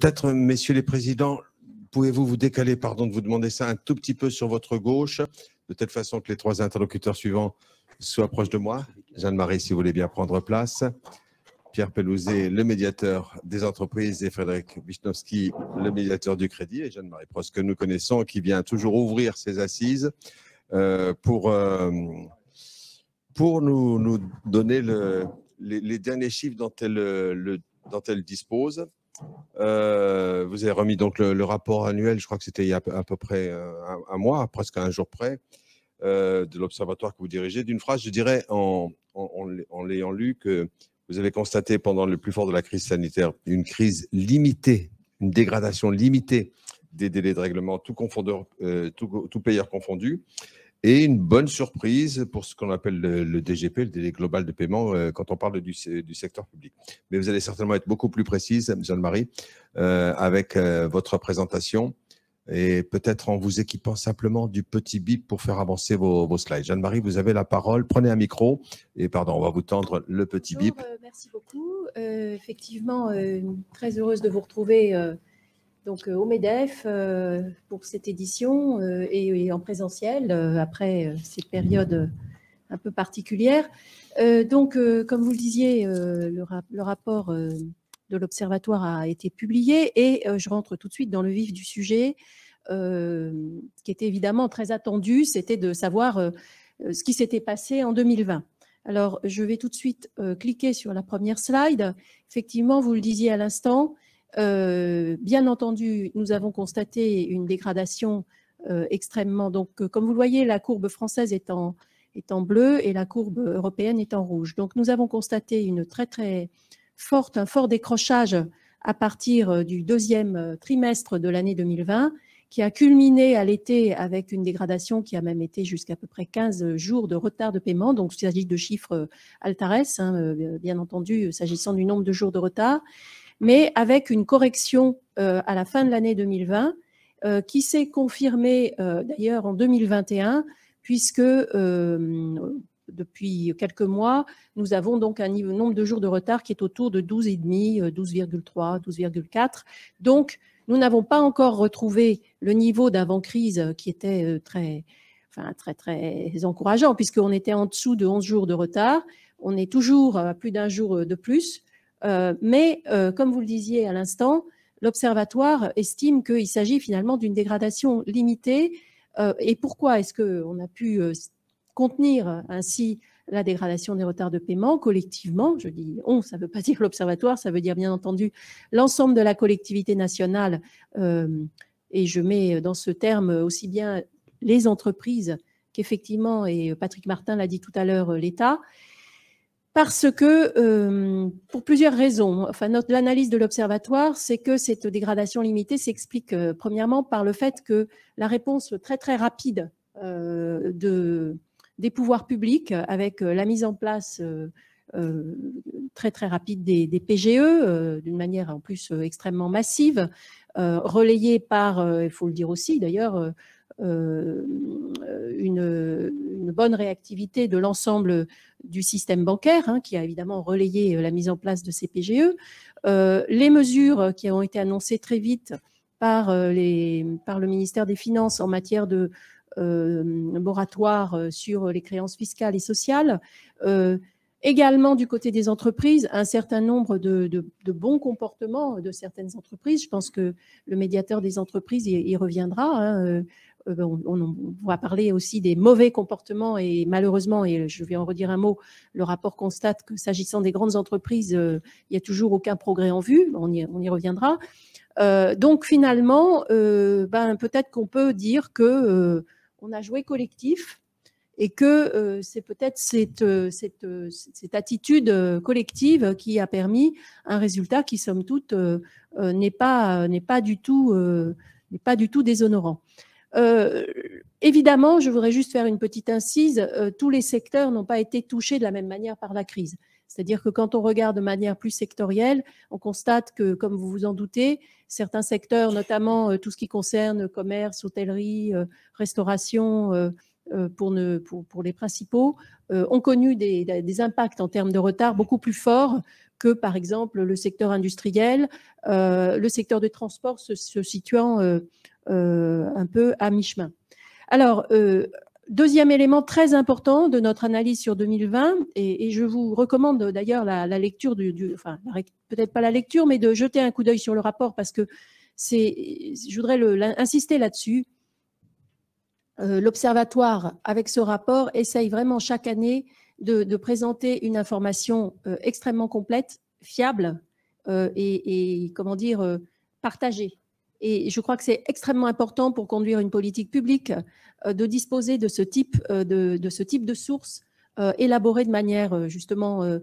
Peut-être, messieurs les présidents, pouvez-vous vous décaler, pardon de vous demander ça, un tout petit peu sur votre gauche, de telle façon que les trois interlocuteurs suivants soient proches de moi. Jeanne-Marie, si vous voulez bien prendre place. Pierre Pelouzet, le médiateur des entreprises, et Frédéric Wisnowski, le médiateur du crédit, et Jeanne-Marie Prost, que nous connaissons, qui vient toujours ouvrir ses assises pour nous donner les derniers chiffres dont elle dispose. Vous avez remis donc le rapport annuel, je crois que c'était il y a à peu près un mois, presque un jour près, de l'observatoire que vous dirigez. D'une phrase, je dirais, en l'ayant lu, que vous avez constaté pendant le plus fort de la crise sanitaire une crise limitée, une dégradation limitée des délais de règlement, tout payeur confondu, et une bonne surprise pour ce qu'on appelle le DGP, le délai global de paiement, quand on parle du secteur public. Mais vous allez certainement être beaucoup plus précise, Jeanne-Marie, avec votre présentation, et peut-être en vous équipant simplement du petit bip pour faire avancer vos slides. Jeanne-Marie, vous avez la parole. Prenez un micro et pardon, on va vous tendre le petit bip. Merci beaucoup. Effectivement, très heureuse de vous retrouver donc au MEDEF pour cette édition et en présentiel après cette période un peu particulière. Donc, comme vous le disiez, le rapport de l'Observatoire a été publié et je rentre tout de suite dans le vif du sujet. Ce qui était évidemment très attendu, c'était de savoir ce qui s'était passé en 2020. Alors, je vais tout de suite cliquer sur la première slide. Effectivement, vous le disiez à l'instant, bien entendu, nous avons constaté une dégradation extrêmement… Donc, comme vous le voyez, la courbe française est en bleu et la courbe européenne est en rouge. Donc, nous avons constaté un fort décrochage à partir du deuxième trimestre de l'année 2020, qui a culminé à l'été avec une dégradation qui a même été jusqu'à peu près 15 jours de retard de paiement. Donc, il s'agit de chiffres Altares, bien entendu, s'agissant du nombre de jours de retard, mais avec une correction à la fin de l'année 2020 qui s'est confirmée d'ailleurs en 2021, puisque depuis quelques mois, nous avons donc un nombre de jours de retard qui est autour de 12,5, 12,3, 12,4. Donc, nous n'avons pas encore retrouvé le niveau d'avant-crise qui était très encourageant, puisqu'on était en dessous de 11 jours de retard. On est toujours à plus d'un jour de plus. Mais, comme vous le disiez à l'instant, l'Observatoire estime qu'il s'agit finalement d'une dégradation limitée. Et pourquoi est-ce qu'on a pu contenir ainsi la dégradation des retards de paiement collectivement? Je dis on, ça ne veut pas dire l'Observatoire, ça veut dire bien entendu l'ensemble de la collectivité nationale. Et je mets dans ce terme aussi bien les entreprises qu'effectivement, et Patrick Martin l'a dit tout à l'heure, l'État. Parce que, pour plusieurs raisons, enfin, l'analyse de l'Observatoire, c'est que cette dégradation limitée s'explique premièrement par le fait que la réponse très rapide des pouvoirs publics, avec la mise en place très rapide des PGE, d'une manière en plus extrêmement massive, relayée par, il faut le dire aussi d'ailleurs, une bonne réactivité de l'ensemble du système bancaire, qui a évidemment relayé la mise en place de ces PGE. Les mesures qui ont été annoncées très vite par le ministère des Finances en matière de moratoire sur les créances fiscales et sociales. Également, du côté des entreprises, un certain nombre de bons comportements de certaines entreprises. Je pense que le médiateur des entreprises y reviendra. On va parler aussi des mauvais comportements et malheureusement, et je vais en redire un mot, le rapport constate que s'agissant des grandes entreprises, il n'y a toujours aucun progrès en vue. On y reviendra. Donc finalement, peut-être qu'on peut dire que on a joué collectif et que c'est peut-être cette attitude collective qui a permis un résultat qui, somme toute, n'est pas du tout déshonorant. Évidemment, je voudrais juste faire une petite incise, tous les secteurs n'ont pas été touchés de la même manière par la crise. C'est-à-dire que quand on regarde de manière plus sectorielle, on constate que, comme vous vous en doutez, certains secteurs, notamment tout ce qui concerne commerce, hôtellerie, restauration, pour les principaux, ont connu des impacts en termes de retard beaucoup plus forts que, par exemple, le secteur industriel, le secteur des transports se situant un peu à mi-chemin. Alors, deuxième élément très important de notre analyse sur 2020, et je vous recommande d'ailleurs la lecture enfin, peut-être pas la lecture, mais de jeter un coup d'œil sur le rapport, parce que je voudrais insister là-dessus. L'Observatoire, avec ce rapport, essaye vraiment chaque année de présenter une information extrêmement complète, fiable et comment dire, partagée. Et je crois que c'est extrêmement important pour conduire une politique publique de disposer de ce type de sources élaborées de manière justement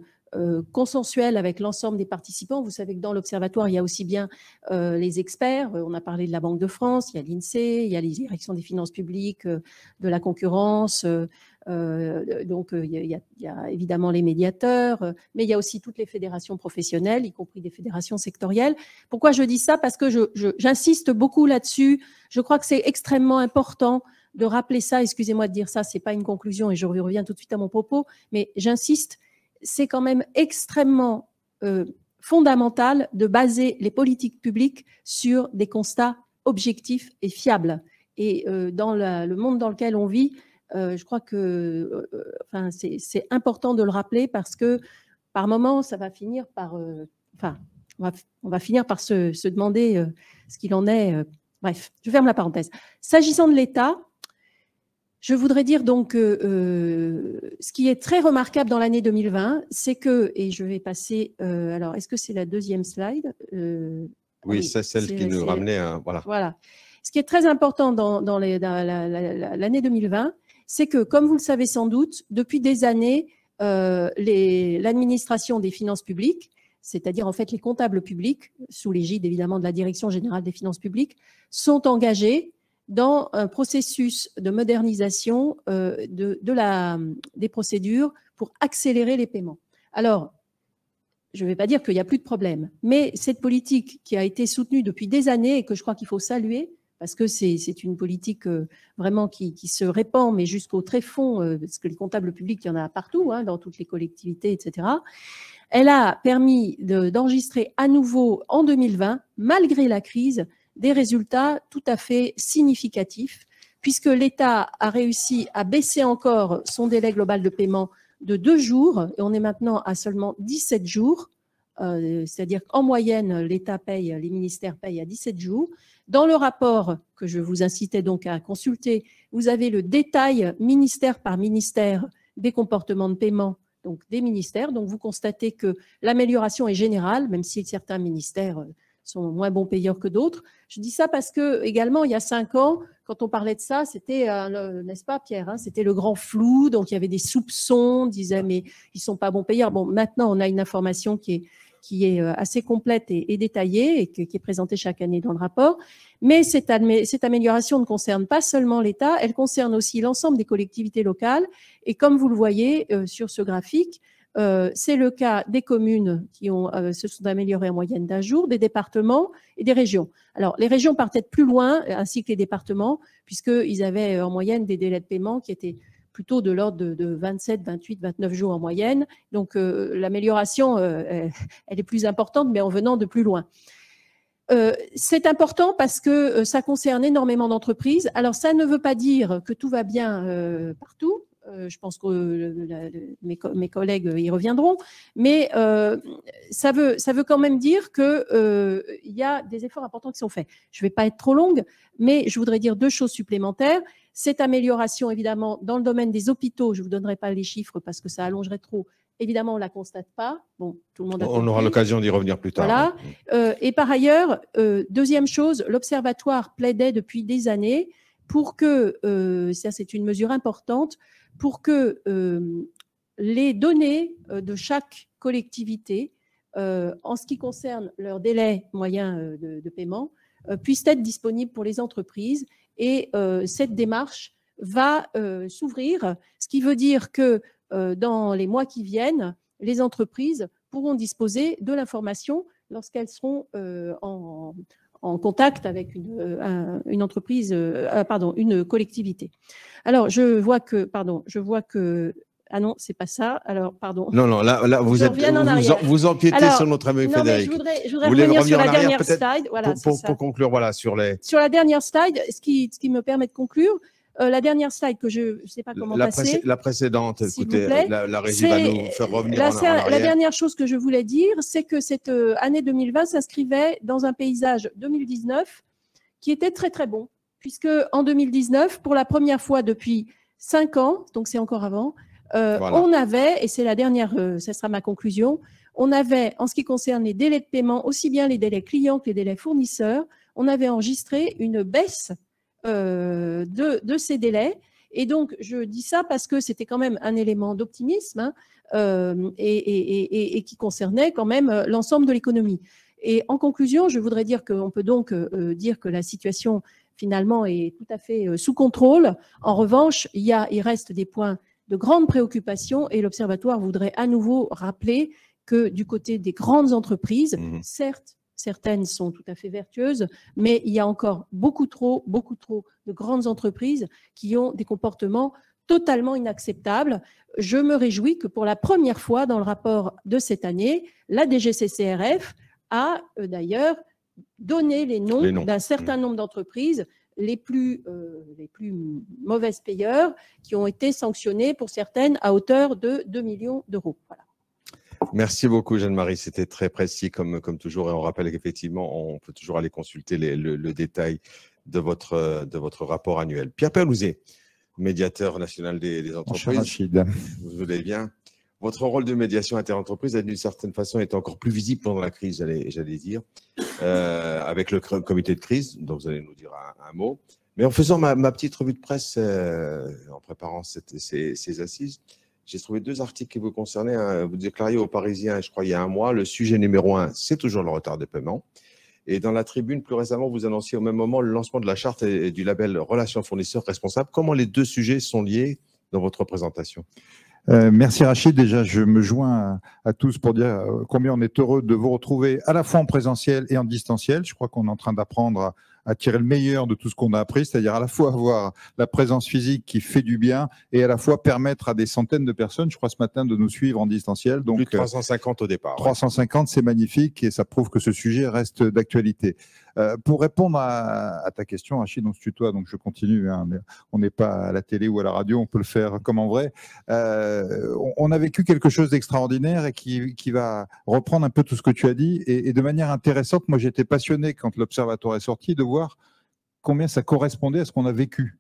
consensuelle avec l'ensemble des participants. Vous savez que dans l'Observatoire, il y a aussi bien les experts. On a parlé de la Banque de France, il y a l'INSEE, il y a les directions des finances publiques, de la concurrence. Donc, il y a évidemment les médiateurs, mais il y a aussi toutes les fédérations professionnelles, y compris des fédérations sectorielles. Pourquoi je dis ça? Parce que j'insiste beaucoup là-dessus. Je crois que c'est extrêmement important de rappeler ça. Excusez-moi de dire ça, ce n'est pas une conclusion et je reviens tout de suite à mon propos, mais j'insiste, c'est quand même extrêmement fondamental de baser les politiques publiques sur des constats objectifs et fiables. Et dans le monde dans lequel on vit, je crois que c'est important de le rappeler parce que par moment, ça va finir par... on va finir par se demander ce qu'il en est. Bref, je ferme la parenthèse. S'agissant de l'État, je voudrais dire donc ce qui est très remarquable dans l'année 2020, c'est que, et je vais passer... alors, est-ce que c'est la deuxième slide? Oui, c'est celle qui nous ramenait à... Voilà. Ce qui est très important dans l'année 2020, c'est que, comme vous le savez sans doute, depuis des années, l'administration des finances publiques, c'est-à-dire en fait les comptables publics, sous l'égide évidemment de la Direction générale des finances publiques, sont engagés dans un processus de modernisation des procédures pour accélérer les paiements. Alors, je ne vais pas dire qu'il n'y a plus de problème, mais cette politique qui a été soutenue depuis des années et que je crois qu'il faut saluer, parce que c'est une politique vraiment qui se répand, mais jusqu'au tréfonds, parce que les comptables publics, il y en a partout, hein, dans toutes les collectivités, etc. Elle a permis d'enregistrer à nouveau en 2020, malgré la crise, des résultats tout à fait significatifs, puisque l'État a réussi à baisser encore son délai global de paiement de 2 jours, et on est maintenant à seulement 17 jours, c'est-à-dire qu'en moyenne, l'État paye, les ministères payent à 17 jours. Dans le rapport que je vous incitais donc à consulter, vous avez le détail ministère par ministère des comportements de paiement donc des ministères. Donc vous constatez que l'amélioration est générale, même si certains ministères sont moins bons payeurs que d'autres. Je dis ça parce que également il y a 5 ans, quand on parlait de ça, c'était, n'est-ce pas Pierre, hein, c'était le grand flou, donc il y avait des soupçons, on disait mais ils ne sont pas bons payeurs. Bon, maintenant on a une information qui est assez complète et détaillée et qui est présentée chaque année dans le rapport. Mais cette amélioration ne concerne pas seulement l'État, elle concerne aussi l'ensemble des collectivités locales. Et comme vous le voyez sur ce graphique, c'est le cas des communes qui se sont améliorées en moyenne d'1 jour, des départements et des régions. Alors, les régions partent peut-être plus loin, ainsi que les départements, puisqu'ils avaient en moyenne des délais de paiement qui étaient plutôt de l'ordre de 27, 28, 29 jours en moyenne. Donc, l'amélioration, elle est plus importante, mais en venant de plus loin. C'est important parce que ça concerne énormément d'entreprises. Alors, ça ne veut pas dire que tout va bien partout. Je pense que mes collègues y reviendront, mais ça veut quand même dire qu'il y a des efforts importants qui sont faits. Je ne vais pas être trop longue, mais je voudrais dire 2 choses supplémentaires. Cette amélioration, évidemment, dans le domaine des hôpitaux, je ne vous donnerai pas les chiffres parce que ça allongerait trop. Évidemment, on ne la constate pas. Bon, tout le monde a compris. On aura l'occasion d'y revenir plus tard. Voilà. Et par ailleurs, deuxième chose, l'Observatoire plaidait depuis des années pour que, ça c'est une mesure importante, pour que les données de chaque collectivité, en ce qui concerne leur délai moyen de paiement, puissent être disponibles pour les entreprises. Et cette démarche va s'ouvrir, ce qui veut dire que dans les mois qui viennent, les entreprises pourront disposer de l'information lorsqu'elles seront en contact avec une entreprise, une collectivité. Alors, je vois que Ah non, c'est pas ça. Alors, pardon. Non, non, là vous empiétez alors, sur notre ami Frédéric. Je voudrais revenir sur la dernière slide. Voilà, pour conclure, voilà, sur la dernière slide, ce qui me permet de conclure, la dernière slide que je ne sais pas comment passer. La précédente, écoutez, la régie va nous faire revenir en arrière. La dernière chose que je voulais dire, c'est que cette année 2020 s'inscrivait dans un paysage 2019 qui était très très bon, puisque en 2019, pour la première fois depuis 5 ans, donc c'est encore avant, voilà. On avait, et c'est la dernière, ça sera ma conclusion, on avait, en ce qui concerne les délais de paiement, aussi bien les délais clients que les délais fournisseurs, on avait enregistré une baisse de ces délais. Et donc, je dis ça parce que c'était quand même un élément d'optimisme et qui concernait quand même l'ensemble de l'économie. Et en conclusion, je voudrais dire qu'on peut donc dire que la situation finalement est tout à fait sous contrôle. En revanche, il reste des points de grande préoccupation et l'Observatoire voudrait à nouveau rappeler que du côté des grandes entreprises, certes, certaines sont tout à fait vertueuses, mais il y a encore beaucoup trop de grandes entreprises qui ont des comportements totalement inacceptables. Je me réjouis que pour la première fois dans le rapport de cette année, la DGCCRF a d'ailleurs donné les noms d'un certain nombre d'entreprises les plus mauvaises payeurs qui ont été sanctionnées pour certaines à hauteur de 2 millions d'euros. Voilà. Merci beaucoup Jeanne-Marie, c'était très précis comme toujours et on rappelle qu'effectivement on peut toujours aller consulter le détail de votre rapport annuel. Pierre Perlouzet, médiateur national des entreprises, vous allez bien. Votre rôle de médiation interentreprise a d'une certaine façon été encore plus visible pendant la crise, j'allais dire, avec le comité de crise, dont vous allez nous dire un mot. Mais en faisant ma petite revue de presse, en préparant ces assises, j'ai trouvé 2 articles qui vous concernaient. Vous déclariez aux Parisiens, je crois il y a un mois, le sujet numéro 1, c'est toujours le retard de paiement. Et dans la tribune, plus récemment, vous annonciez au même moment le lancement de la charte et du label Relations fournisseurs responsables. Comment les 2 sujets sont liés dans votre présentation ? Merci Rachid. Déjà, je me joins à tous pour dire combien on est heureux de vous retrouver à la fois en présentiel et en distanciel. Je crois qu'on est en train d'apprendre à tirer le meilleur de tout ce qu'on a appris, c'est-à-dire à la fois avoir la présence physique qui fait du bien et à la fois permettre à des centaines de personnes, je crois ce matin, de nous suivre en distanciel. Donc, plus de 350 au départ. 350, c'est magnifique et ça prouve que ce sujet reste d'actualité. Pour répondre à ta question, Rachid, on se tutoie, donc je continue. Hein, on n'est pas à la télé ou à la radio, on peut le faire comme en vrai. On a vécu quelque chose d'extraordinaire et qui va reprendre un peu tout ce que tu as dit. Et de manière intéressante, moi j'étais passionné quand l'Observatoire est sorti de voir combien ça correspondait à ce qu'on a vécu.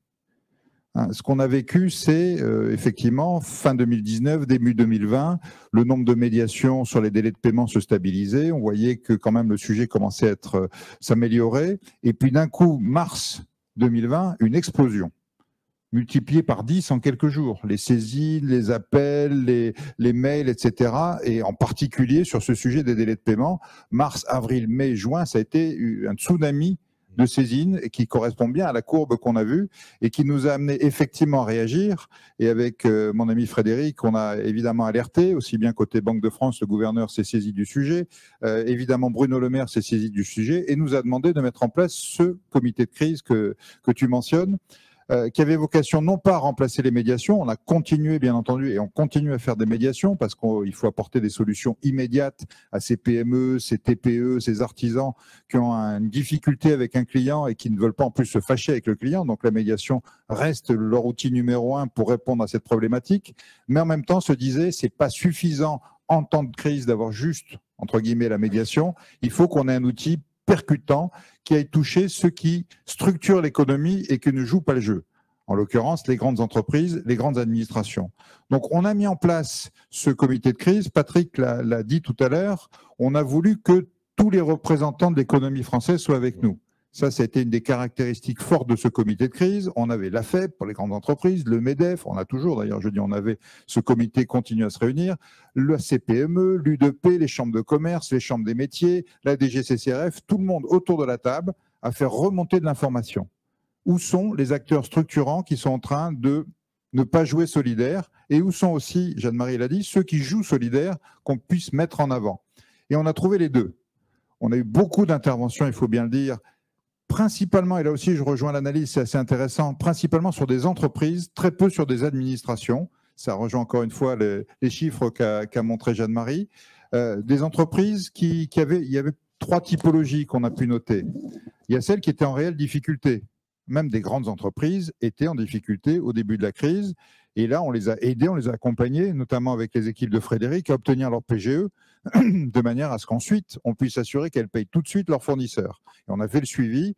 Hein, ce qu'on a vécu, c'est effectivement fin 2019, début 2020, le nombre de médiations sur les délais de paiement se stabilisait. On voyait que quand même le sujet commençait à s'améliorer. Et puis d'un coup, mars 2020, une explosion, multipliée par 10 en quelques jours. Les saisines, les appels, les mails, etc. Et en particulier sur ce sujet des délais de paiement, mars, avril, mai, juin, ça a été un tsunami de saisine qui correspond bien à la courbe qu'on a vue et qui nous a amené effectivement à réagir. Et avec mon ami Frédéric, on a évidemment alerté, aussi bien côté Banque de France, le gouverneur s'est saisi du sujet, évidemment Bruno Le Maire s'est saisi du sujet et nous a demandé de mettre en place ce comité de crise que tu mentionnes, qui avait vocation non pas à remplacer les médiations, on a continué bien entendu et on continue à faire des médiations parce qu'il faut apporter des solutions immédiates à ces PME, ces TPE, ces artisans qui ont une difficulté avec un client et qui ne veulent pas en plus se fâcher avec le client. Donc la médiation reste leur outil numéro 1 pour répondre à cette problématique. Mais en même temps, se disait, c'est pas suffisant en temps de crise d'avoir juste, entre guillemets, la médiation. Il faut qu'on ait un outil percutant qui aille toucher ceux qui structurent l'économie et qui ne jouent pas le jeu. En l'occurrence, les grandes entreprises, les grandes administrations. Donc, on a mis en place ce comité de crise. Patrick l'a dit tout à l'heure. On a voulu que tous les représentants de l'économie française soient avec nous. Ça a été une des caractéristiques fortes de ce comité de crise. On avait la FEB pour les grandes entreprises, le MEDEF, on a toujours, d'ailleurs, je dis on avait, ce comité continue à se réunir, le CPME, l'UDP, les chambres de commerce, les chambres des métiers, la DGCCRF, tout le monde autour de la table a fait remonter de l'information. Où sont les acteurs structurants qui sont en train de ne pas jouer solidaire et où sont aussi, Jeanne-Marie l'a dit, ceux qui jouent solidaire qu'on puisse mettre en avant. Et on a trouvé les deux. On a eu beaucoup d'interventions, il faut bien le dire, principalement, et là aussi je rejoins l'analyse, c'est assez intéressant, principalement sur des entreprises, très peu sur des administrations. ça rejoint encore une fois les chiffres qu'a montré Jeanne-Marie, des entreprises il y avait 3 typologies qu'on a pu noter. Il y a celles qui étaient en réelle difficulté. Même des grandes entreprises étaient en difficulté au début de la crise. Et là, on les a aidés, on les a accompagnés, notamment avec les équipes de Frédéric, à obtenir leur PGE, de manière à ce qu'ensuite, on puisse assurer qu'elles payent tout de suite leurs fournisseurs. Et on a fait le suivi,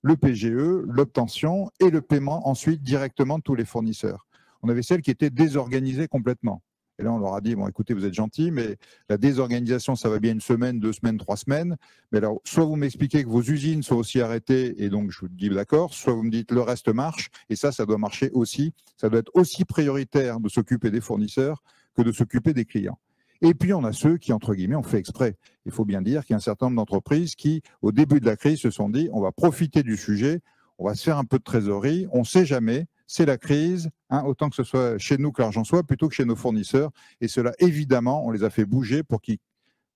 le PGE, l'obtention et le paiement ensuite directement de tous les fournisseurs. On avait celles qui étaient désorganisées complètement. Et là, on leur a dit, bon, écoutez, vous êtes gentils, mais la désorganisation, ça va bien 1 semaine, 2 semaines, 3 semaines. Mais alors, soit vous m'expliquez que vos usines sont aussi arrêtées, et donc je vous dis d'accord, soit vous me dites le reste marche, et ça doit marcher aussi. Ça doit être aussi prioritaire de s'occuper des fournisseurs que de s'occuper des clients. Et puis, on a ceux qui, entre guillemets, ont fait exprès. Il faut bien dire qu'il y a un certain nombre d'entreprises qui, au début de la crise, se sont dit, on va profiter du sujet, on va se faire un peu de trésorerie, on ne sait jamais. C'est la crise, autant que ce soit chez nous que l'argent soit, plutôt que chez nos fournisseurs. Et cela, évidemment, on les a fait bouger pour qu'ils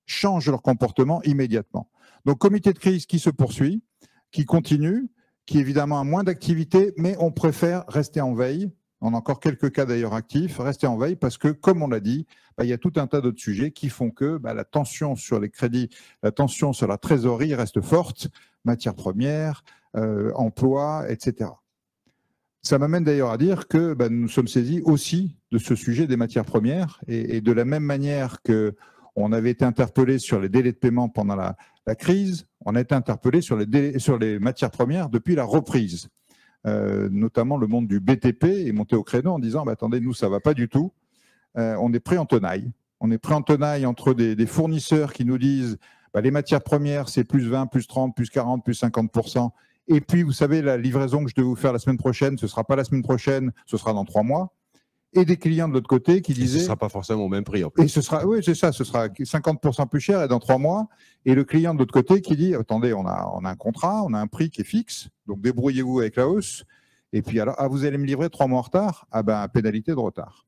changent leur comportement immédiatement. Donc, comité de crise qui se poursuit, qui continue, qui évidemment a moins d'activité, mais on préfère rester en veille. On a encore quelques cas d'ailleurs actifs, rester en veille parce que, comme on l'a dit, il y a tout un tas d'autres sujets qui font que la tension sur les crédits, la tension sur la trésorerie reste forte, matières premières, emploi, etc. Ça m'amène d'ailleurs à dire que nous sommes saisis aussi de ce sujet des matières premières et de la même manière qu'on avait été interpellé sur les délais de paiement pendant la crise, on a été interpellé sur les matières premières depuis la reprise. Notamment le monde du BTP est monté au créneau en disant attendez, nous ça ne va pas du tout, on est pris en tenaille. On est pris en tenaille entre des fournisseurs qui nous disent les matières premières c'est plus 20, plus 30, plus 40, plus 50%. Et puis, vous savez, la livraison que je devais vous faire la semaine prochaine, ce ne sera pas la semaine prochaine, ce sera dans 3 mois. Et des clients de l'autre côté qui disaient… Ce ne sera pas forcément au même prix. En plus. Et ce sera, oui, c'est ça, ce sera 50% plus cher et dans 3 mois. Et le client de l'autre côté qui dit, attendez, on a un contrat, on a un prix qui est fixe, donc débrouillez-vous avec la hausse. Et puis, alors, vous allez me livrer 3 mois en retard, pénalité de retard.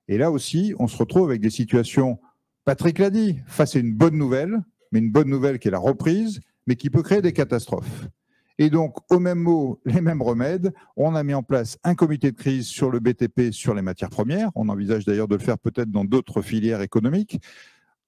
Et là aussi, on se retrouve avec des situations, Patrick l'a dit, face à une bonne nouvelle, mais une bonne nouvelle qui est la reprise, mais qui peut créer des catastrophes. Et donc, au même mot, les mêmes remèdes, on a mis en place un comité de crise sur le BTP, sur les matières premières. On envisage d'ailleurs de le faire peut-être dans d'autres filières économiques,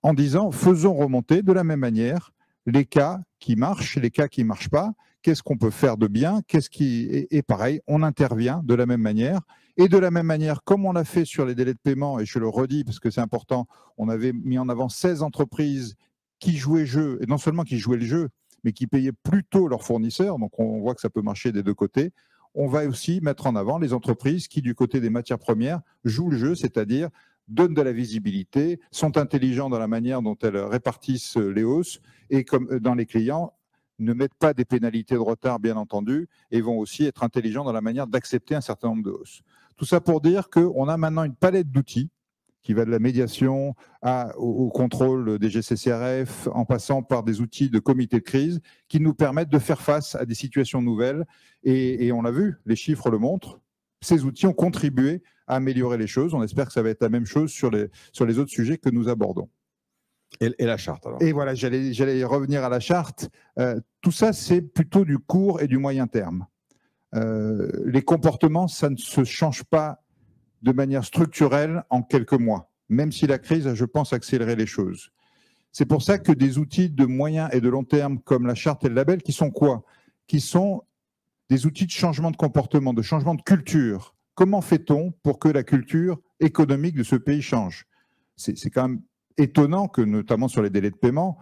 en disant, faisons remonter de la même manière les cas qui marchent, les cas qui ne marchent pas, qu'est-ce qu'on peut faire de bien, et pareil, on intervient de la même manière. Et de la même manière, comme on l'a fait sur les délais de paiement, et je le redis parce que c'est important, on avait mis en avant 16 entreprises qui jouaient le jeu, et non seulement qui jouaient le jeu, mais qui payaient plutôt leurs fournisseurs, donc on voit que ça peut marcher des deux côtés. On va aussi mettre en avant les entreprises qui, du côté des matières premières, jouent le jeu, c'est-à-dire donnent de la visibilité, sont intelligents dans la manière dont elles répartissent les hausses, et comme dans les clients, ne mettent pas des pénalités de retard, bien entendu, et vont aussi être intelligents dans la manière d'accepter un certain nombre de hausses. Tout ça pour dire qu'on a maintenant une palette d'outils qui va de la médiation au contrôle des GCCRF, en passant par des outils de comité de crise qui nous permettent de faire face à des situations nouvelles. Et on l'a vu, les chiffres le montrent, ces outils ont contribué à améliorer les choses. On espère que ça va être la même chose sur les autres sujets que nous abordons. Et la charte alors. Et voilà, j'allais revenir à la charte. Tout ça, c'est plutôt du court et du moyen terme. Les comportements, ça ne se change pas de manière structurelle en quelques mois, même si la crise a, je pense, accéléré les choses. C'est pour ça que des outils de moyen et de long terme comme la charte et le label, qui sont quoi? Qui sont des outils de changement de comportement, de changement de culture. Comment fait-on pour que la culture économique de ce pays change? C'est quand même étonnant que, notamment sur les délais de paiement,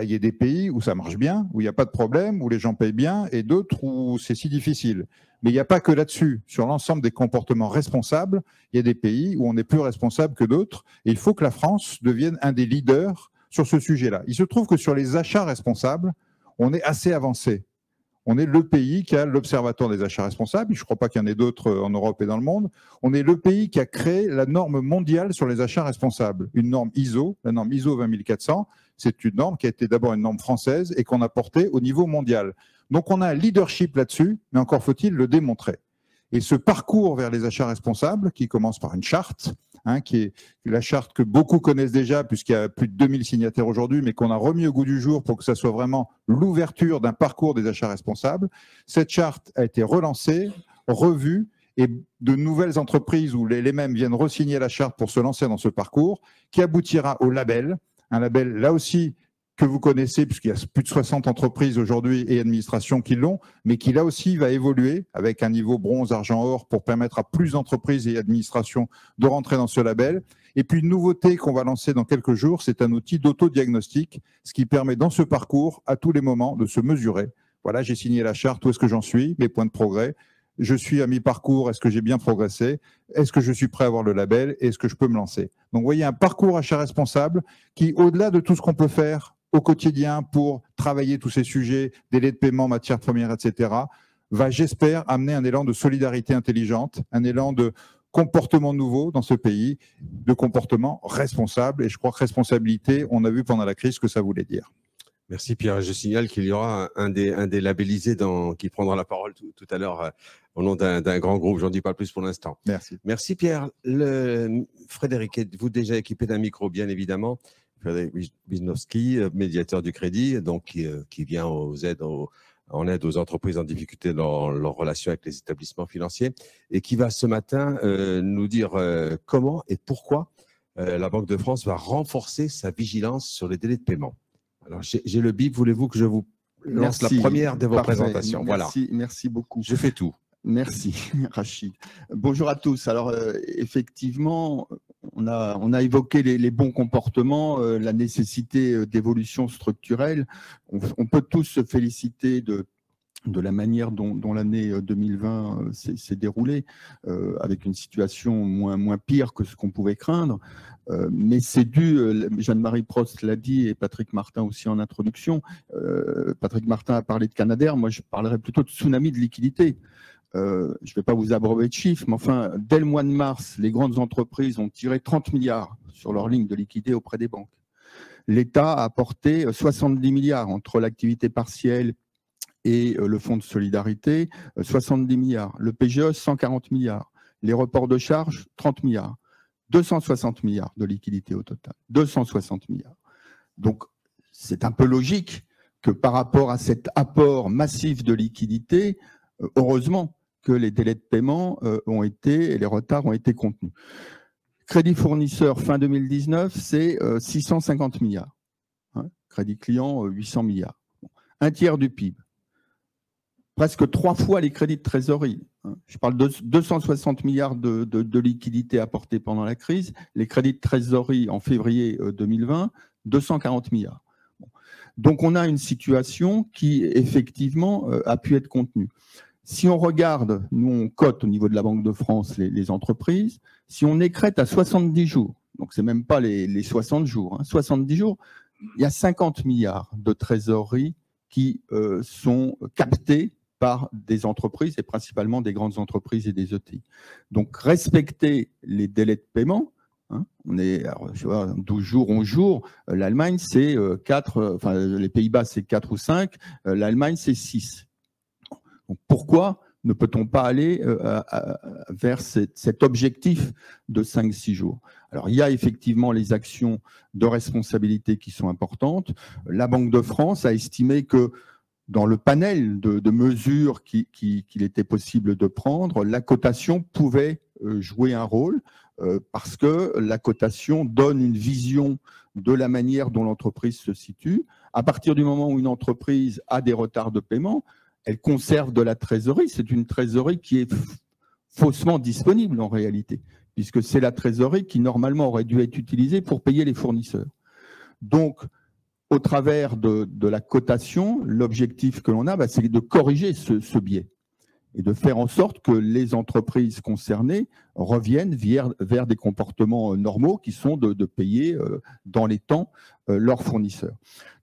il y ait des pays où ça marche bien, où il n'y a pas de problème, où les gens payent bien, et d'autres où c'est si difficile. Mais il n'y a pas que là-dessus. Sur l'ensemble des comportements responsables, il y a des pays où on est plus responsable que d'autres. Et il faut que la France devienne un des leaders sur ce sujet-là. Il se trouve que sur les achats responsables, on est assez avancé. On est le pays qui a l'Observatoire des achats responsables. Je ne crois pas qu'il y en ait d'autres en Europe et dans le monde. On est le pays qui a créé la norme mondiale sur les achats responsables. Une norme ISO, la norme ISO 20400. C'est une norme qui a été d'abord une norme française et qu'on a portée au niveau mondial. Donc on a un leadership là-dessus, mais encore faut-il le démontrer. Et ce parcours vers les achats responsables, qui commence par une charte, qui est la charte que beaucoup connaissent déjà, puisqu'il y a plus de 2000 signataires aujourd'hui, mais qu'on a remis au goût du jour pour que ça soit vraiment l'ouverture d'un parcours des achats responsables. Cette charte a été relancée, revue, et de nouvelles entreprises où les mêmes viennent re-signer la charte pour se lancer dans ce parcours, qui aboutira au label. Un label, là aussi, que vous connaissez, puisqu'il y a plus de 60 entreprises aujourd'hui et administrations qui l'ont, mais qui là aussi va évoluer avec un niveau bronze, argent, or pour permettre à plus d'entreprises et administrations de rentrer dans ce label. Et puis une nouveauté qu'on va lancer dans quelques jours, c'est un outil d'autodiagnostic, ce qui permet dans ce parcours, à tous les moments, de se mesurer. Voilà, j'ai signé la charte, où est-ce que j'en suis, mes points de progrès. Je suis à mi-parcours, est-ce que j'ai bien progressé? Est-ce que je suis prêt à avoir le label? Est-ce que je peux me lancer? Donc, vous voyez, un parcours achat responsable qui, au-delà de tout ce qu'on peut faire au quotidien pour travailler tous ces sujets, délais de paiement, matières premières, etc., va, j'espère, amener un élan de solidarité intelligente, un élan de comportement nouveau dans ce pays, de comportement responsable. Et je crois que responsabilité, on a vu pendant la crise ce que ça voulait dire. Merci Pierre. Je signale qu'il y aura un des labellisés qui prendra la parole tout à l'heure au nom d'un grand groupe. J'en dis pas plus pour l'instant. Merci. Merci Pierre. Frédéric, êtes-vous déjà équipé d'un micro, bien évidemment? Frédéric Wisnowski, médiateur du crédit, donc qui vient en aide aux entreprises en difficulté dans leur relation avec les établissements financiers et qui va ce matin nous dire comment et pourquoi la Banque de France va renforcer sa vigilance sur les délais de paiement. Alors, j'ai le bip. Voulez-vous que je vous lance la première de vos présentations? Voilà. Merci beaucoup. Je fais tout. Merci, Rachid. Bonjour à tous. Alors, effectivement, on a évoqué les bons comportements, la nécessité d'évolution structurelle. On peut tous se féliciter de la manière dont l'année 2020 s'est déroulée, avec une situation moins pire que ce qu'on pouvait craindre. Mais c'est dû, Jeanne-Marie Prost l'a dit et Patrick Martin aussi en introduction, Patrick Martin a parlé de Canadair, moi je parlerai plutôt de tsunami de liquidité. Je ne vais pas vous abreuver de chiffres, mais enfin, dès le mois de mars, les grandes entreprises ont tiré 30 milliards sur leur ligne de liquidité auprès des banques. L'État a apporté 70 milliards entre l'activité partielle et le fonds de solidarité, 70 milliards. Le PGE, 140 milliards. Les reports de charges, 30 milliards. 260 milliards de liquidités au total. 260 milliards. Donc, c'est un peu logique que par rapport à cet apport massif de liquidités, heureusement que les délais de paiement et les retards ont été contenus. Crédit fournisseur fin 2019, c'est 650 milliards. Hein, crédit client, 800 milliards. Bon. Un tiers du PIB. Presque 3 fois les crédits de trésorerie. Je parle de 260 milliards de liquidités apportées pendant la crise. Les crédits de trésorerie en février 2020, 240 milliards. Bon. Donc, on a une situation qui, effectivement, a pu être contenue. Si on regarde, nous, on cote au niveau de la Banque de France les entreprises. Si on écrète à 70 jours, donc c'est même pas les 60 jours, hein, 70 jours, il y a 50 milliards de trésorerie qui sont captés par des entreprises et principalement des grandes entreprises et des ETI. Donc, respecter les délais de paiement, hein, on est, alors, je vois, 12 jours, 11 jours, l'Allemagne, c'est 4, enfin, les Pays-Bas, c'est 4 ou 5, l'Allemagne, c'est 6. Donc, pourquoi ne peut-on pas aller vers cet objectif de 5-6 jours? Alors, il y a effectivement les actions de responsabilité qui sont importantes. La Banque de France a estimé que dans le panel de mesures qu'il était possible de prendre, la cotation pouvait jouer un rôle parce que la cotation donne une vision de la manière dont l'entreprise se situe. À partir du moment où une entreprise a des retards de paiement, elle conserve de la trésorerie. C'est une trésorerie qui est faussement disponible en réalité, puisque c'est la trésorerie qui normalement aurait dû être utilisée pour payer les fournisseurs. Donc, au travers de la cotation, l'objectif que l'on a, c'est de corriger ce biais et de faire en sorte que les entreprises concernées reviennent vers des comportements normaux qui sont de payer dans les temps leurs fournisseurs.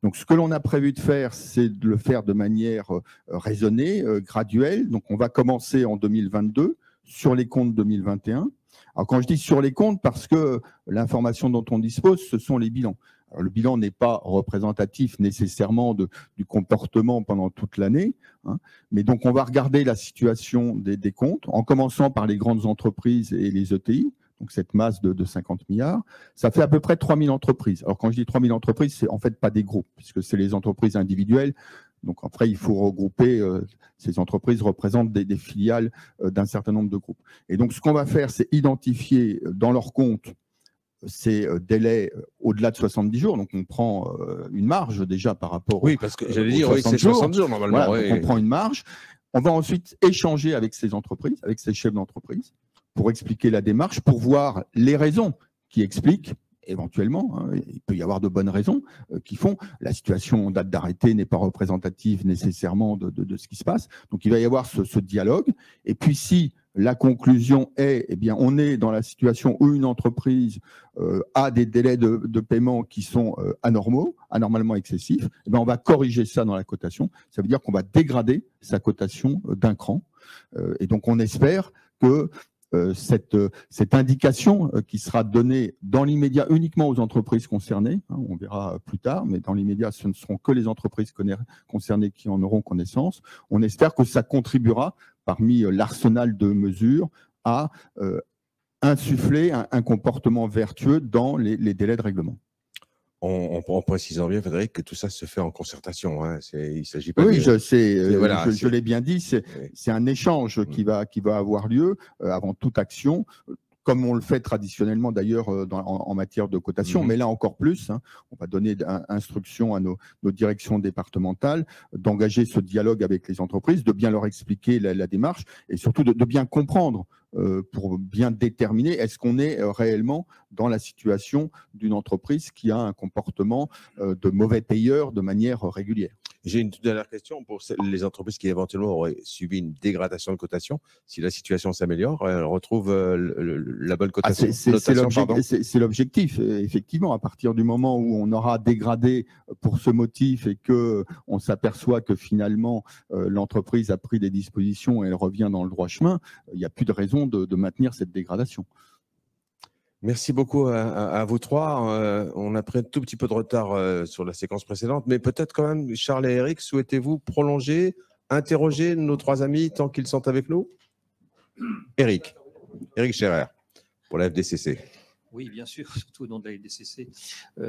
Donc, ce que l'on a prévu de faire, c'est de le faire de manière raisonnée, graduelle. Donc, on va commencer en 2022 sur les comptes 2021. Alors, quand je dis sur les comptes, parce que l'information dont on dispose, ce sont les bilans. Alors, le bilan n'est pas représentatif nécessairement du comportement pendant toute l'année, hein, mais donc on va regarder la situation des comptes, en commençant par les grandes entreprises et les ETI, donc cette masse de 50 milliards. Ça fait à peu près 3000 entreprises. Alors quand je dis 3000 entreprises, c'est en fait pas des groupes, puisque c'est les entreprises individuelles Donc après, il faut regrouper, ces entreprises représentent des filiales d'un certain nombre de groupes. Et donc ce qu'on va faire, c'est identifier dans leur compte ces délais au-delà de 70 jours. Donc on prend une marge déjà par rapport Oui, parce que j'allais dire, aux oui, c'est 60 jours normalement. Voilà, oui. donc on prend une marge. On va ensuite échanger avec ces entreprises, avec ces chefs d'entreprise, pour expliquer la démarche, pour voir les raisons qui expliquent éventuellement, hein, il peut y avoir de bonnes raisons qui font la situation en date d'arrêté n'est pas représentative nécessairement de ce qui se passe. Donc il va y avoir ce dialogue. Et puis si la conclusion est, eh bien, on est dans la situation où une entreprise a des délais de paiement qui sont anormalement excessifs, eh bien, on va corriger ça dans la cotation. Ça veut dire qu'on va dégrader sa cotation d'un cran. Et donc on espère que cette indication qui sera donnée dans l'immédiat uniquement aux entreprises concernées, hein, on verra plus tard, mais dans l'immédiat, ce ne seront que les entreprises concernées qui en auront connaissance. On espère que ça contribuera, parmi l'arsenal de mesures, à insuffler un comportement vertueux dans les délais de règlement. En précisant bien, Frédéric, que tout ça se fait en concertation. Hein. Il ne s'agit pas oui, de... je sais, voilà, je l'ai bien dit, c'est un échange qui va avoir lieu avant toute action, comme on le fait traditionnellement d'ailleurs en matière de cotation, mais là encore plus, hein, on va donner instruction à nos directions départementales d'engager ce dialogue avec les entreprises, de bien leur expliquer la démarche et surtout de bien comprendre pour bien déterminer est-ce qu'on est réellement dans la situation d'une entreprise qui a un comportement de mauvais payeur de manière régulière. J'ai une toute dernière question pour les entreprises qui éventuellement auraient subi une dégradation de cotation. Si la situation s'améliore, elles retrouvent la bonne cotation. C'est l'objectif, effectivement. À partir du moment où on aura dégradé pour ce motif et qu'on s'aperçoit que finalement l'entreprise a pris des dispositions et elle revient dans le droit chemin, il n'y a plus de raison de maintenir cette dégradation. Merci beaucoup à vous trois. On a pris un tout petit peu de retard sur la séquence précédente, mais peut-être quand même, Charles et Eric, souhaitez-vous prolonger, interroger nos trois amis tant qu'ils sont avec nous? Eric Scherer, pour la FDCC. Oui, bien sûr, surtout au nom de la FDCC.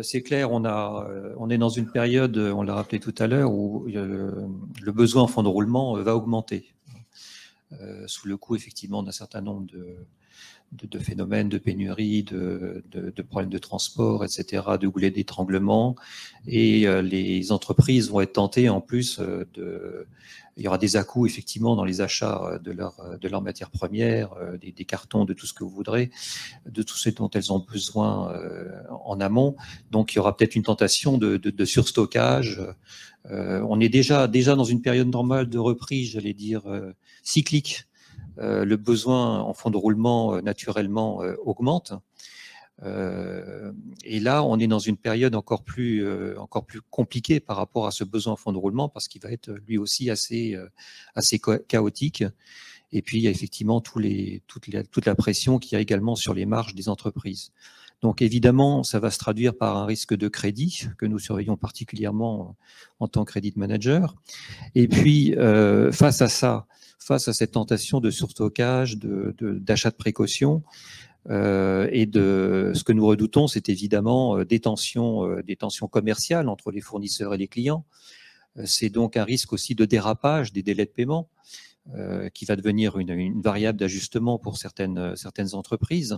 C'est clair, on est dans une période, on l'a rappelé tout à l'heure, où le besoin en fonds de roulement va augmenter. Sous le coup, effectivement, d'un certain nombre de phénomènes de pénurie, de problèmes de transport, etc., de goulets d'étranglement. Et les entreprises vont être tentées en plus il y aura des à-coups effectivement dans les achats de leurs matières premières, des cartons, de tout ce que vous voudrez, de tout ce dont elles ont besoin en amont. Donc il y aura peut-être une tentation de surstockage. On est déjà dans une période normale de reprise, j'allais dire cyclique. Le besoin en fonds de roulement naturellement augmente. Et là, on est dans une période encore plus compliquée par rapport à ce besoin en fonds de roulement parce qu'il va être lui aussi assez chaotique. Et puis, il y a effectivement toute la pression qu'il y a également sur les marges des entreprises. Donc, évidemment, ça va se traduire par un risque de crédit que nous surveillons particulièrement en tant que credit manager. Et puis, face à cette tentation de surstockage, d'achat de précaution, et ce que nous redoutons, c'est évidemment des tensions commerciales entre les fournisseurs et les clients. C'est donc un risque aussi de dérapage des délais de paiement qui va devenir une variable d'ajustement pour certaines entreprises.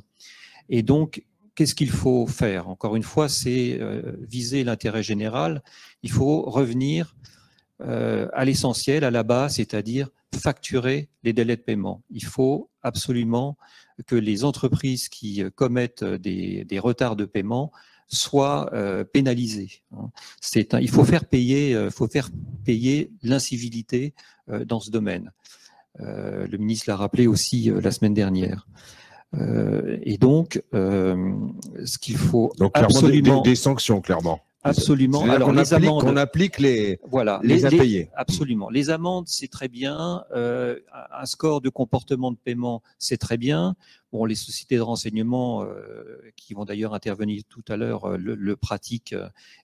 Et donc, qu'est-ce qu'il faut faire? Encore une fois, c'est viser l'intérêt général. Il faut revenir à l'essentiel, à la base, c'est-à-dire facturer les délais de paiement. Il faut absolument que les entreprises qui commettent des retards de paiement soient pénalisées. Il faut faire payer l'incivilité dans ce domaine. Le ministre l'a rappelé aussi la semaine dernière. Et donc, ce qu'il faut absolument... Des sanctions, clairement. Absolument. Alors, on applique les impayés. Absolument. Les amendes, c'est très bien. Un score de comportement de paiement, c'est très bien. Bon, les sociétés de renseignement, qui vont d'ailleurs intervenir tout à l'heure, le pratiquent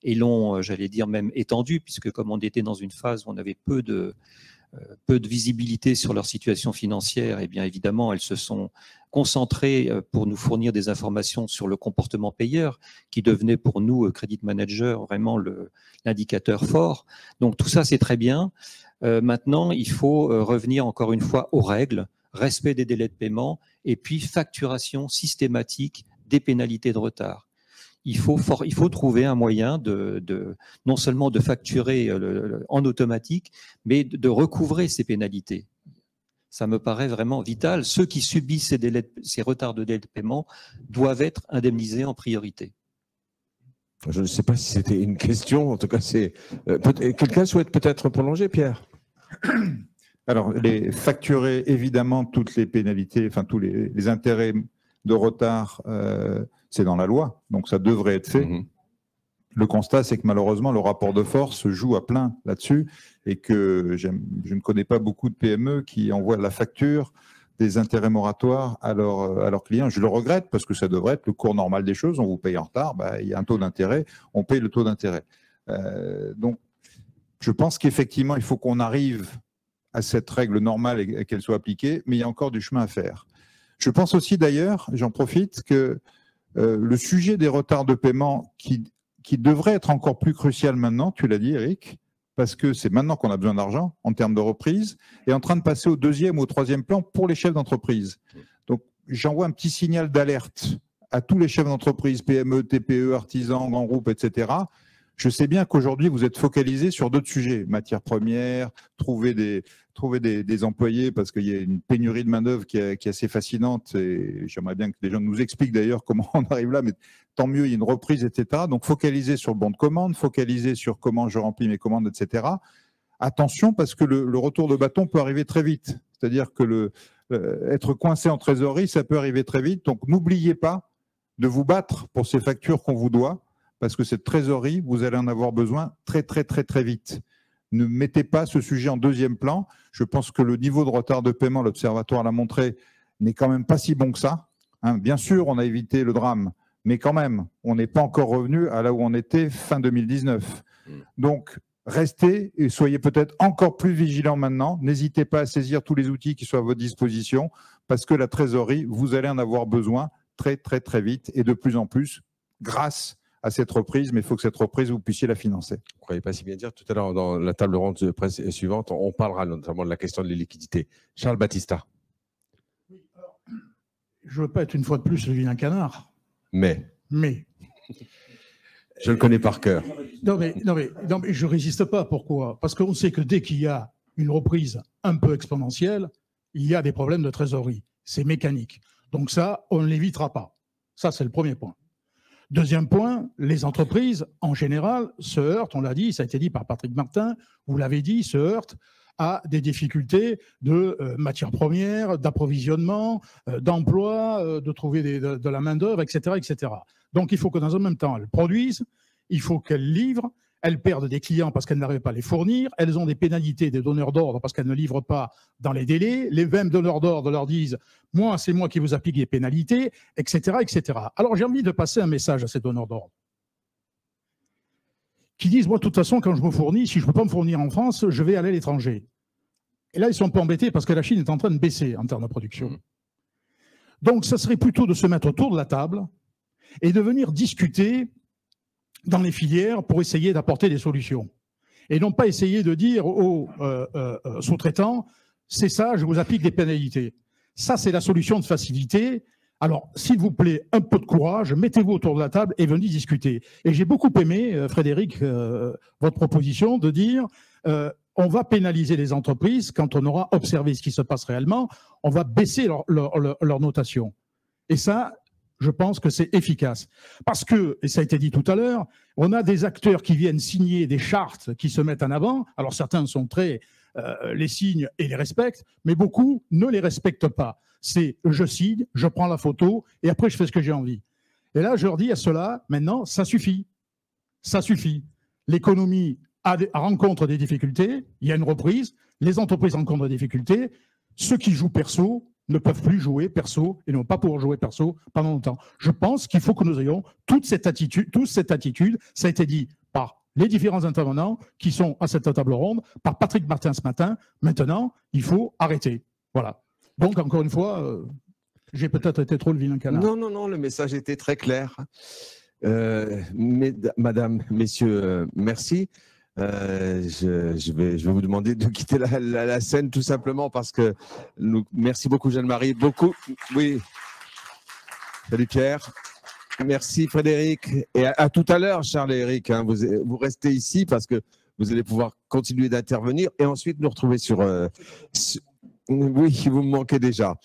et l'ont, j'allais dire, même étendu, puisque comme on était dans une phase où on avait peu de visibilité sur leur situation financière, et bien évidemment, elles se sont concentré pour nous fournir des informations sur le comportement payeur, qui devenait pour nous, Credit Manager, vraiment l'indicateur fort. Donc tout ça, c'est très bien. Maintenant, il faut revenir encore une fois aux règles, respect des délais de paiement et puis facturation systématique des pénalités de retard. Il faut trouver un moyen non seulement de facturer en automatique, mais de recouvrer ces pénalités. Ça me paraît vraiment vital. Ceux qui subissent ces retards de délai de paiement doivent être indemnisés en priorité. Je ne sais pas si c'était une question. En tout cas, c'est quelqu'un souhaite peut-être prolonger, Pierre? Alors, facturer évidemment toutes les pénalités, enfin tous les intérêts de retard, c'est dans la loi, donc ça devrait être fait. Le constat, c'est que malheureusement, le rapport de force joue à plein là-dessus et que je ne connais pas beaucoup de PME qui envoient la facture des intérêts moratoires à leurs clients. Je le regrette parce que ça devrait être le cours normal des choses. On vous paye en retard, il y a un taux d'intérêt, on paye le taux d'intérêt. Donc, je pense qu'effectivement, il faut qu'on arrive à cette règle normale et qu'elle soit appliquée, mais il y a encore du chemin à faire. Je pense aussi d'ailleurs, j'en profite, que le sujet des retards de paiement qui devrait être encore plus crucial maintenant, tu l'as dit Eric, parce que c'est maintenant qu'on a besoin d'argent en termes de reprise, est en train de passer au deuxième ou au troisième plan pour les chefs d'entreprise. Donc j'envoie un petit signal d'alerte à tous les chefs d'entreprise, PME, TPE, artisans, grands groupes, etc. Je sais bien qu'aujourd'hui, vous êtes focalisés sur d'autres sujets, matières premières, trouver des employés, parce qu'il y a une pénurie de main-d'œuvre qui est assez fascinante. Et j'aimerais bien que les gens nous expliquent d'ailleurs comment on arrive là, mais tant mieux, il y a une reprise, etc. Donc, focaliser sur le bon de commande, focaliser sur comment je remplis mes commandes, etc. Attention, parce que le retour de bâton peut arriver très vite. C'est-à-dire que être coincé en trésorerie, ça peut arriver très vite. Donc, n'oubliez pas de vous battre pour ces factures qu'on vous doit, parce que cette trésorerie, vous allez en avoir besoin très, très, très, très vite. Ne mettez pas ce sujet en deuxième plan. Je pense que le niveau de retard de paiement, l'Observatoire l'a montré, n'est quand même pas si bon que ça. Bien sûr, on a évité le drame, mais quand même, on n'est pas encore revenu à là où on était fin 2019. Donc, restez et soyez peut-être encore plus vigilants maintenant. N'hésitez pas à saisir tous les outils qui sont à votre disposition, parce que la trésorerie, vous allez en avoir besoin très, très, très vite et de plus en plus grâce à cette reprise, mais il faut que cette reprise, vous puissiez la financer. Vous ne croyez pas si bien dire. Tout à l'heure, dans la table ronde de presse suivante, on parlera notamment de la question de les liquidités. Charles Battista. Oui, alors, je ne veux pas être une fois de plus le vilain canard. Mais. Je le connais par cœur. Non, mais je ne résiste pas. Pourquoi? Parce qu'on sait que dès qu'il y a une reprise un peu exponentielle, il y a des problèmes de trésorerie. C'est mécanique. Donc ça, on ne l'évitera pas. Ça, c'est le premier point. Deuxième point, les entreprises, en général, se heurtent, on l'a dit, ça a été dit par Patrick Martin, vous l'avez dit, se heurtent à des difficultés de matières premières, d'approvisionnement, d'emploi, de trouver de la main-d'œuvre, etc., etc. Donc, il faut que dans un même temps, elles produisent, il faut qu'elles livrent, elles perdent des clients parce qu'elles n'arrivent pas à les fournir, elles ont des pénalités des donneurs d'ordre parce qu'elles ne livrent pas dans les délais, les mêmes donneurs d'ordre leur disent « moi, c'est moi qui vous applique les pénalités », etc., etc. Alors, j'ai envie de passer un message à ces donneurs d'ordre qui disent « moi, de toute façon, quand je me fournis, si je ne peux pas me fournir en France, je vais aller à l'étranger ». Et là, ils sont un peu embêtés parce que la Chine est en train de baisser en termes de production. Donc, ça serait plutôt de se mettre autour de la table et de venir discuter dans les filières pour essayer d'apporter des solutions. Et non pas essayer de dire aux sous-traitants, c'est ça, je vous applique des pénalités. Ça, c'est la solution de facilité. Alors, s'il vous plaît, un peu de courage, mettez-vous autour de la table et venez discuter. Et j'ai beaucoup aimé, Frédéric, votre proposition de dire on va pénaliser les entreprises quand on aura observé ce qui se passe réellement, on va baisser leur notation. Et ça, je pense que c'est efficace. Parce que, et ça a été dit tout à l'heure, on a des acteurs qui viennent signer des chartes qui se mettent en avant. Alors certains sont très, les signent et les respectent, mais beaucoup ne les respectent pas. C'est je signe, je prends la photo et après je fais ce que j'ai envie. Et là, je leur dis à ceux-là, maintenant, ça suffit. Ça suffit. L'économie rencontre des difficultés, il y a une reprise, les entreprises rencontrent des difficultés, ceux qui jouent perso ne peuvent plus jouer perso et ne vont pas pouvoir jouer perso pendant longtemps. Je pense qu'il faut que nous ayons toute cette attitude, ça a été dit par les différents intervenants qui sont à cette table ronde, par Patrick Martin ce matin. Maintenant, il faut arrêter. Voilà. Donc, encore une fois, J'ai peut-être été trop le vilain canard. Non, non, non, le message était très clair. Madame, messieurs, merci. Je vais vous demander de quitter la scène tout simplement parce que merci beaucoup Jeanne-Marie, beaucoup. Oui. Salut Pierre. Merci Frédéric. Et à tout à l'heure, Charles et Eric. Hein, vous restez ici parce que vous allez pouvoir continuer d'intervenir et ensuite nous retrouver sur... oui, vous me manquez déjà.